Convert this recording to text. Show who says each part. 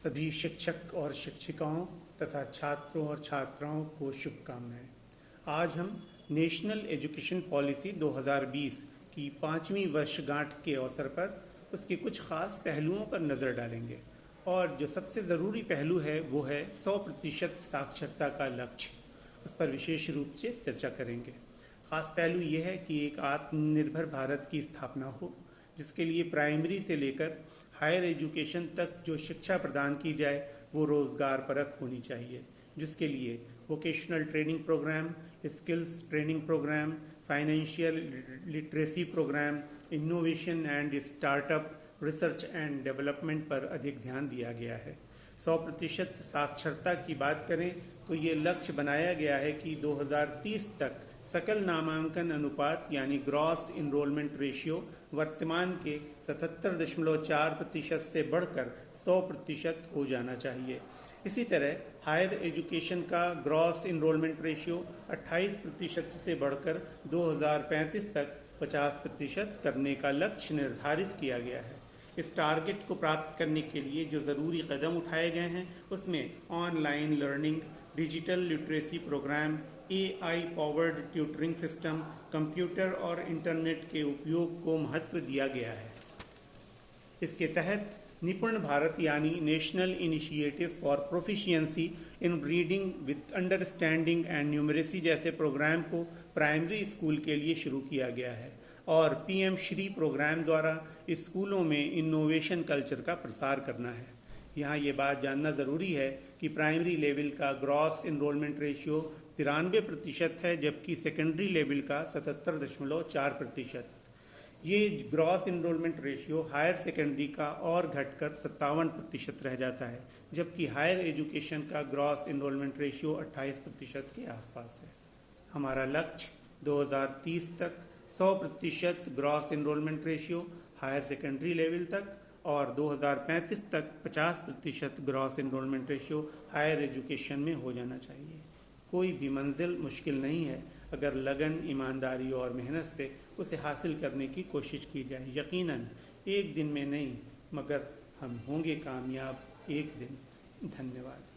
Speaker 1: सभी शिक्षक और शिक्षिकाओं तथा छात्रों और छात्राओं को शुभकामनाएं। आज हम नेशनल एजुकेशन पॉलिसी 2020 की 5वीं वर्षगांठ के अवसर पर उसके कुछ ख़ास पहलुओं पर नज़र डालेंगे और जो सबसे ज़रूरी पहलू है वो है 100% साक्षरता का लक्ष्य। उस पर विशेष रूप से चर्चा करेंगे। ख़ास पहलू ये है कि एक आत्मनिर्भर भारत की स्थापना हो, जिसके लिए प्राइमरी से लेकर हायर एजुकेशन तक जो शिक्षा प्रदान की जाए वो रोज़गार परक होनी चाहिए, जिसके लिए vocational training programme, skills training programme, financial literacy programme, innovation and startup, research and development पर अधिक ध्यान दिया गया है। 100% साक्षरता की बात करें तो ये लक्ष्य बनाया गया है कि 2030 तक सकल नामांकन अनुपात यानी ग्रॉस इनरोलमेंट रेशियो वर्तमान के 77.4% से बढ़कर 100% हो जाना चाहिए। इसी तरह हायर एजुकेशन का ग्रॉस इनरोलमेंट रेशियो 28% से बढ़कर 2035 तक 50% करने का लक्ष्य निर्धारित किया गया है। इस टारगेट को प्राप्त करने के लिए जो ज़रूरी कदम उठाए गए हैं उसमें online learning, digital literacy programme, AI powered tutoring system, computer और इंटरनेट के उपयोग को महत्व दिया गया है। इसके तहत निपुण भारत यानी national initiative for proficiency in reading with understanding and numeracy जैसे प्रोग्राम को प्राइमरी स्कूल के लिए शुरू किया गया है और PM श्री प्रोग्राम द्वारा स्कूलों में इनोवेशन कल्चर का प्रसार करना है। यहाँ ये बात जानना ज़रूरी है कि प्राइमरी लेवल का ग्रॉस इनरोलमेंट रेशियो 93% है, जबकि सेकेंडरी लेवल का 77.4%। ये gross enrolment ratio higher secondary का और घटकर 57% रह जाता है, जबकि हायर एजुकेशन का ग्रॉस इनरोलमेंट रेशियो 28% के आसपास है। हमारा लक्ष्य 2030 तक 100% gross enrolment ratio higher secondary level तक और 2035 तक 50% gross enrolment ratio higher education में हो जाना चाहिए। कोई भी मंजिल मुश्किल नहीं है अगर लगन, ईमानदारी और मेहनत से उसे हासिल करने की कोशिश की जाए। यकीनन एक दिन में नहीं, मगर हम होंगे कामयाब एक दिन। धन्यवाद।